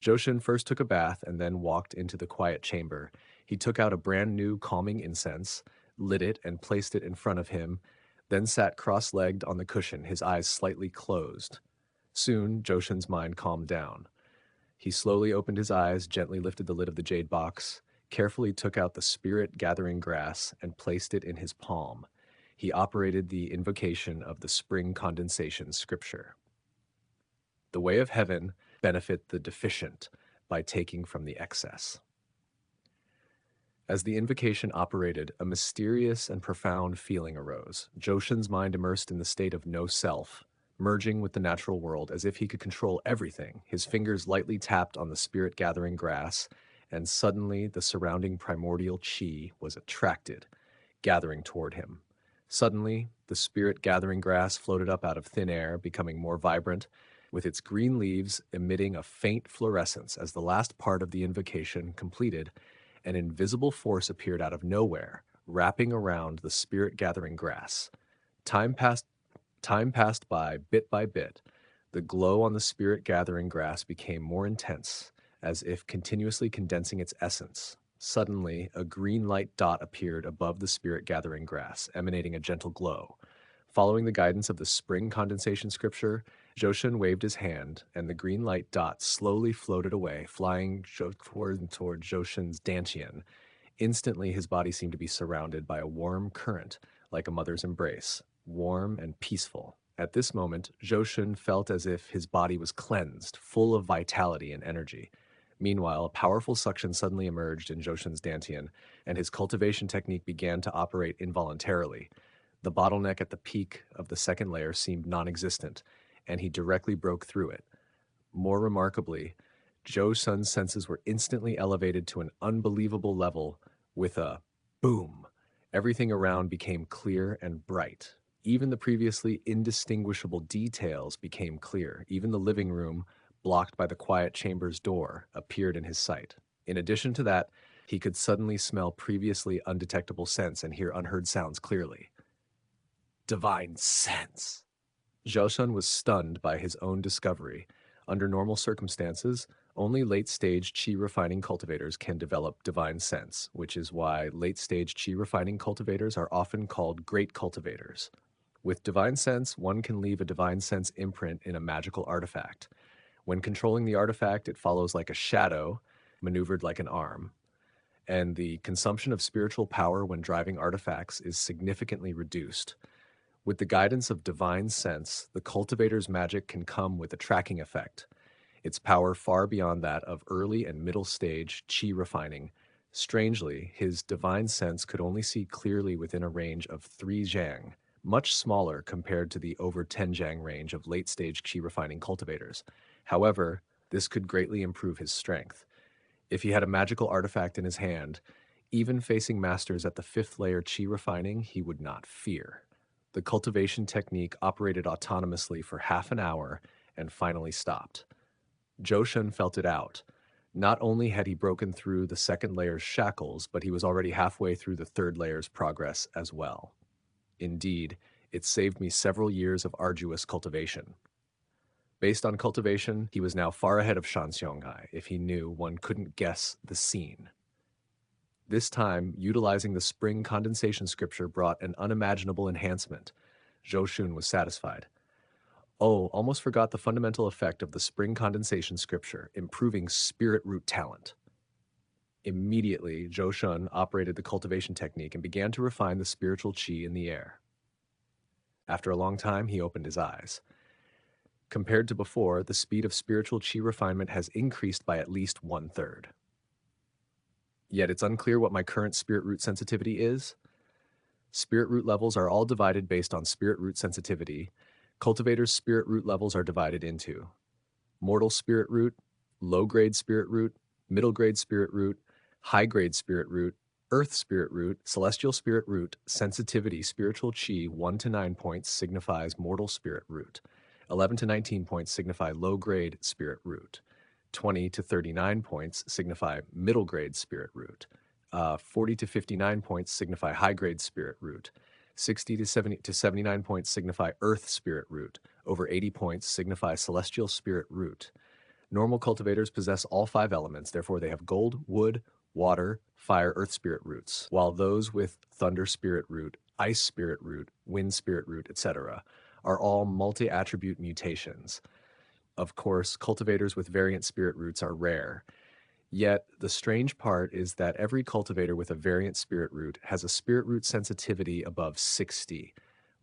Joshin first took a bath and then walked into the quiet chamber. He took out a brand new calming incense, lit it, and placed it in front of him, then sat cross-legged on the cushion, his eyes slightly closed. Soon, Joshin's mind calmed down. He slowly opened his eyes, gently lifted the lid of the jade box, carefully took out the spirit-gathering grass, and placed it in his palm. He operated the invocation of the spring condensation scripture. The way of heaven benefit the deficient by taking from the excess. As the invocation operated, a mysterious and profound feeling arose. Joshin's mind immersed in the state of no self, merging with the natural world as if he could control everything. His fingers lightly tapped on the spirit-gathering grass, and suddenly the surrounding primordial chi was attracted, gathering toward him. Suddenly, the spirit-gathering grass floated up out of thin air, becoming more vibrant, with its green leaves emitting a faint fluorescence. As the last part of the invocation completed, an invisible force appeared out of nowhere, wrapping around the spirit-gathering grass. Time passed Time passed by bit by bit. The glow on the spirit-gathering grass became more intense, as if continuously condensing its essence. Suddenly, a green light dot appeared above the spirit-gathering grass, emanating a gentle glow. Following the guidance of the spring condensation scripture, Joshin waved his hand, and the green light dot slowly floated away, flying toward Joshin's dantian. Instantly, his body seemed to be surrounded by a warm current, like a mother's embrace, warm and peaceful. At this moment, Joshin felt as if his body was cleansed, full of vitality and energy. Meanwhile, a powerful suction suddenly emerged in Joshin's dantian, and his cultivation technique began to operate involuntarily. The bottleneck at the peak of the second layer seemed non-existent, and he directly broke through it. More remarkably, Joe Sun's senses were instantly elevated to an unbelievable level with a boom. Everything around became clear and bright. Even the previously indistinguishable details became clear. Even the living room, blocked by the quiet chamber's door, appeared in his sight. In addition to that, he could suddenly smell previously undetectable scents and hear unheard sounds clearly. Divine sense! Zhao was stunned by his own discovery. Under normal circumstances, only late-stage qi refining cultivators can develop divine sense, which is why late-stage qi refining cultivators are often called great cultivators. With divine sense, one can leave a divine sense imprint in a magical artifact. When controlling the artifact, it follows like a shadow, maneuvered like an arm, and the consumption of spiritual power when driving artifacts is significantly reduced. With the guidance of divine sense, the cultivator's magic can come with a tracking effect, its power far beyond that of early and middle stage qi refining. Strangely, his divine sense could only see clearly within a range of 3 zhang, much smaller compared to the over 10 zhang range of late stage qi refining cultivators. However, this could greatly improve his strength. If he had a magical artifact in his hand, even facing masters at the 5th layer qi refining, he would not fear. The cultivation technique operated autonomously for half an hour and finally stopped. Joshin felt it out. Not only had he broken through the 2nd layer's shackles, but he was already halfway through the 3rd layer's progress as well. Indeed, it saved me several years of arduous cultivation. Based on cultivation, he was now far ahead of Shan Xianghai. If he knew, one couldn't guess the scene. This time, utilizing the spring condensation scripture brought an unimaginable enhancement. Zhou Shun was satisfied. Oh, almost forgot the fundamental effect of the spring condensation scripture, improving spirit root talent. Immediately, Zhou Shun operated the cultivation technique and began to refine the spiritual qi in the air. After a long time, he opened his eyes. Compared to before, the speed of spiritual qi refinement has increased by at least 1/3. Yet it's unclear what my current spirit root sensitivity is. Spirit root levels are all divided based on spirit root sensitivity. Cultivators' spirit root levels are divided into mortal spirit root, low-grade spirit root, middle-grade spirit root, high-grade spirit root, earth spirit root, celestial spirit root, sensitivity, spiritual qi, 1 to 9 points signifies mortal spirit root. 11 to 19 points signify low-grade spirit root. 20 to 39 points signify middle grade spirit root. 40 to 59 points signify high grade spirit root. 60 to 70 to 79 points signify earth spirit root. Over 80 points signify celestial spirit root. Normal cultivators possess all five elements, therefore, they have gold, wood, water, fire, earth spirit roots, while those with thunder spirit root, ice spirit root, wind spirit root, etc., are all multi attribute mutations. Of course, cultivators with variant spirit roots are rare. Yet, the strange part is that every cultivator with a variant spirit root has a spirit root sensitivity above 60.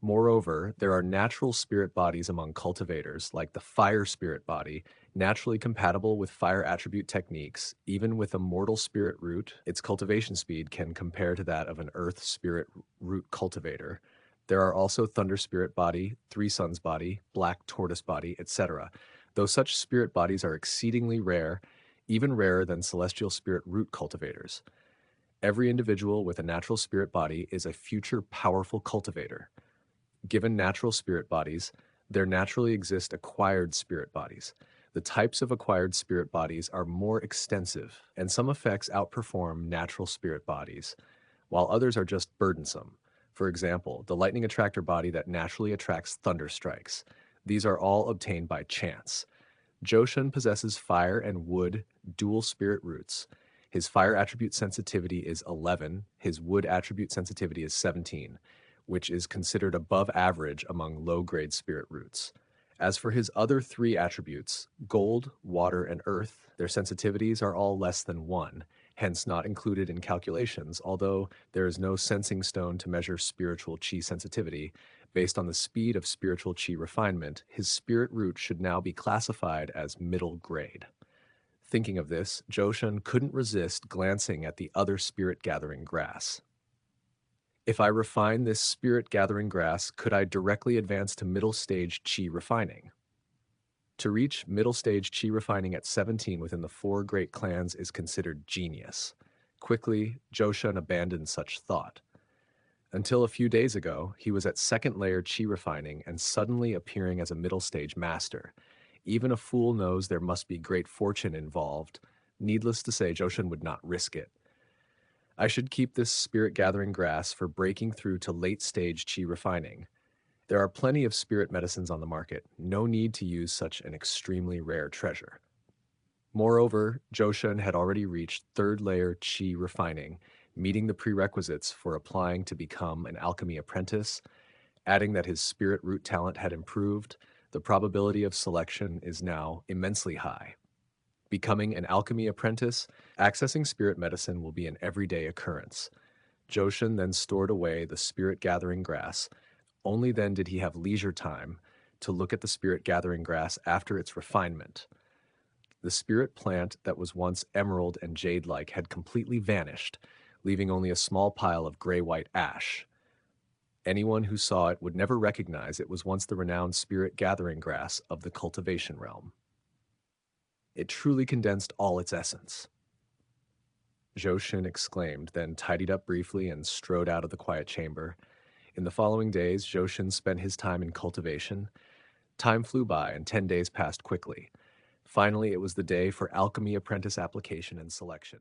Moreover, there are natural spirit bodies among cultivators, like the fire spirit body, naturally compatible with fire attribute techniques. Even with a mortal spirit root, its cultivation speed can compare to that of an earth spirit root cultivator. There are also thunder spirit body, three suns body, black tortoise body, etc. Though such spirit bodies are exceedingly rare, even rarer than celestial spirit root cultivators. Every individual with a natural spirit body is a future powerful cultivator. Given natural spirit bodies, there naturally exist acquired spirit bodies. The types of acquired spirit bodies are more extensive, and some effects outperform natural spirit bodies, while others are just burdensome. For example, the lightning attractor body that naturally attracts thunder strikes. These are all obtained by chance. Joshin possesses fire and wood dual spirit roots. His fire attribute sensitivity is 11, his wood attribute sensitivity is 17, which is considered above average among low grade spirit roots. As for his other three attributes, gold, water, and earth, their sensitivities are all less than 1, hence not included in calculations, although there is no sensing stone to measure spiritual chi sensitivity. Based on the speed of spiritual chi refinement, his spirit root should now be classified as middle grade. Thinking of this, Joshin couldn't resist glancing at the other spirit gathering grass. If I refine this spirit gathering grass, could I directly advance to middle stage chi refining? To reach middle stage chi refining at 17 within the four great clans is considered genius. Quickly, Joshin abandoned such thought. Until a few days ago, he was at second layer chi refining and suddenly appearing as a middle stage master. Even a fool knows there must be great fortune involved. Needless to say, Joshin would not risk it. I should keep this spirit gathering grass for breaking through to late stage chi refining. There are plenty of spirit medicines on the market. No need to use such an extremely rare treasure. Moreover, Joshin had already reached third layer chi refining, meeting the prerequisites for applying to become an alchemy apprentice. Adding that his spirit root talent had improved, the probability of selection is now immensely high. Becoming an alchemy apprentice, accessing spirit medicine will be an everyday occurrence. Joshin then stored away the spirit gathering grass. Only then did he have leisure time to look at the spirit gathering grass after its refinement. The spirit plant that was once emerald and jade-like had completely vanished, leaving only a small pile of gray-white ash. Anyone who saw it would never recognize it was once the renowned spirit gathering grass of the cultivation realm. It truly condensed all its essence. Joshin exclaimed, then tidied up briefly and strode out of the quiet chamber. In the following days, Joshin spent his time in cultivation. Time flew by, and 10 days passed quickly. Finally, it was the day for alchemy apprentice application and selection.